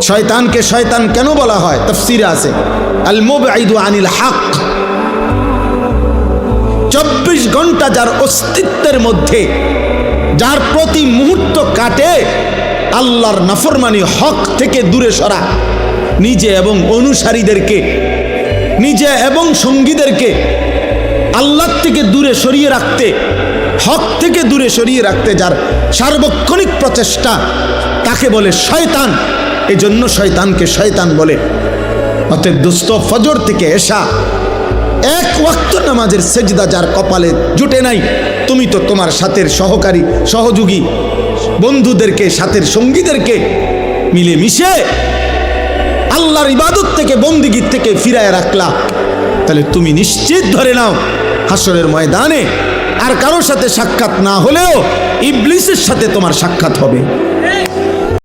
শয়তানকে শয়তান কেন বলা হয়? তাফসীরে আছে আল মুবঈদু আনিল হক। 24 ঘন্টা যার অস্তিত্বের মধ্যে, যার প্রতি মুহূর্ত কাটে আল্লাহর নাফরমানি, হক থেকে দূরে সরা, নিজে এবং অনুসারীদেরকে, নিজে এবং সঙ্গীদেরকে আল্লাহ থেকে দূরে সরিয়ে রাখতে, হক থেকে দূরে সরিয়ে রাখতে যার সার্বক্ষণিক প্রচেষ্টা, তাকে বলে শয়তান। এজন্য শয়তানকে শয়তান বলে। অতএব দোস্ত, ফজর থেকে এশা এক ওয়াক্ত নামাজের সেজদা যার কপালে জুটে নাই, তুমি তো তোমার সাথের সহকারী, সহযোগী বন্ধুদেরকে, সাথের সঙ্গীদেরকে মিলে মিশে আল্লাহর ইবাদত থেকে, বন্দিগির থেকে ফিরায় রাখলা। তাহলে তুমি নিশ্চিত ধরে নাও, হাসরের ময়দানে আর কারোর সাথে সাক্ষাৎ না হলেও ইবলিসের সাথে তোমার সাক্ষাৎ হবে।